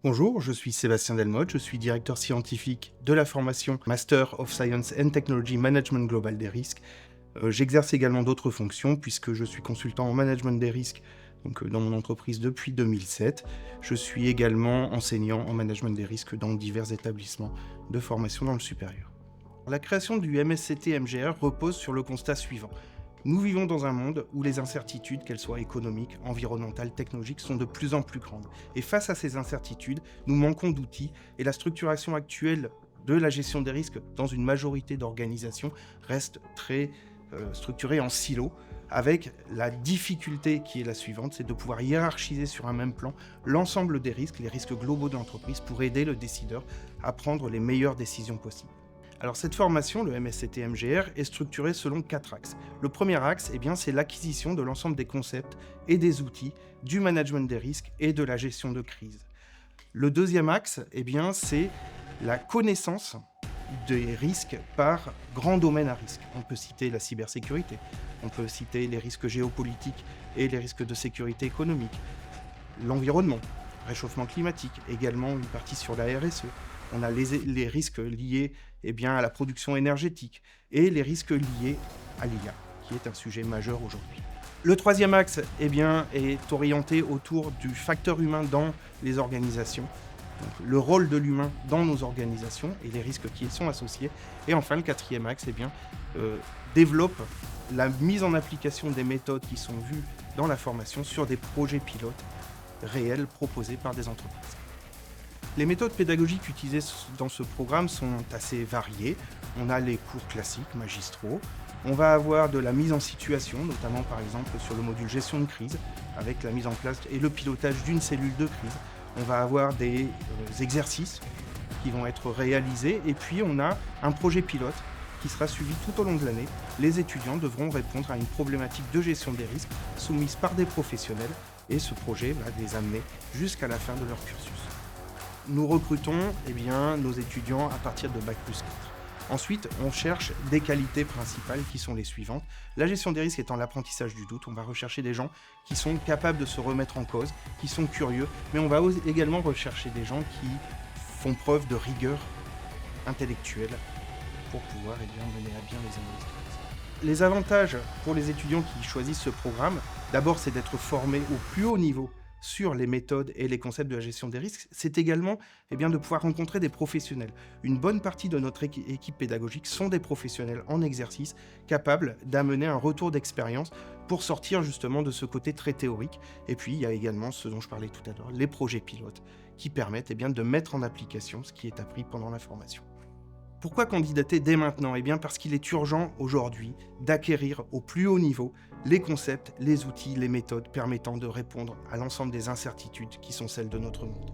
Bonjour, je suis Sébastien Delmotte, je suis directeur scientifique de la formation Master of Science and Technology Management Global des risques. J'exerce également d'autres fonctions puisque je suis consultant en management des risques dans mon entreprise depuis 2007. Je suis également enseignant en management des risques dans divers établissements de formation dans le supérieur. La création du MSCT-MGR repose sur le constat suivant. Nous vivons dans un monde où les incertitudes, qu'elles soient économiques, environnementales, technologiques, sont de plus en plus grandes. Et face à ces incertitudes, nous manquons d'outils et la structuration actuelle de la gestion des risques dans une majorité d'organisations reste très structurée en silos, avec la difficulté qui est la suivante, c'est de pouvoir hiérarchiser sur un même plan l'ensemble des risques, les risques globaux de l'entreprise, pour aider le décideur à prendre les meilleures décisions possibles. Alors cette formation, le MSCT-MGR, est structurée selon 4 axes. Le premier axe, c'est l'acquisition de l'ensemble des concepts et des outils du management des risques et de la gestion de crise. Le deuxième axe, c'est la connaissance des risques par grands domaines à risque. On peut citer la cybersécurité, on peut citer les risques géopolitiques et les risques de sécurité économique, l'environnement, réchauffement climatique, également une partie sur la RSE. On a les risques liés à la production énergétique et les risques liés à l'IA, qui est un sujet majeur aujourd'hui. Le troisième axe est orienté autour du facteur humain dans les organisations, donc le rôle de l'humain dans nos organisations et les risques qui y sont associés. Et enfin, le quatrième axe développe la mise en application des méthodes qui sont vues dans la formation sur des projets pilotes réels proposés par des entreprises. Les méthodes pédagogiques utilisées dans ce programme sont assez variées. On a les cours classiques, magistraux. On va avoir de la mise en situation, notamment par exemple sur le module gestion de crise, avec la mise en place et le pilotage d'une cellule de crise. On va avoir des exercices qui vont être réalisés. Et puis on a un projet pilote qui sera suivi tout au long de l'année. Les étudiants devront répondre à une problématique de gestion des risques soumise par des professionnels. Et ce projet va les amener jusqu'à la fin de leur cursus. Nous recrutons nos étudiants à partir de Bac+4. Ensuite, on cherche des qualités principales qui sont les suivantes. La gestion des risques étant l'apprentissage du doute, on va rechercher des gens qui sont capables de se remettre en cause, qui sont curieux, mais on va également rechercher des gens qui font preuve de rigueur intellectuelle pour pouvoir mener à bien les analyses de risque. Les avantages pour les étudiants qui choisissent ce programme, d'abord c'est d'être formés au plus haut niveau sur les méthodes et les concepts de la gestion des risques, c'est également de pouvoir rencontrer des professionnels. Une bonne partie de notre équipe pédagogique sont des professionnels en exercice capables d'amener un retour d'expérience pour sortir justement de ce côté très théorique. Et puis il y a également ce dont je parlais tout à l'heure, les projets pilotes qui permettent de mettre en application ce qui est appris pendant la formation. Pourquoi candidater dès maintenant ? Parce qu'il est urgent aujourd'hui d'acquérir au plus haut niveau les concepts, les outils, les méthodes permettant de répondre à l'ensemble des incertitudes qui sont celles de notre monde.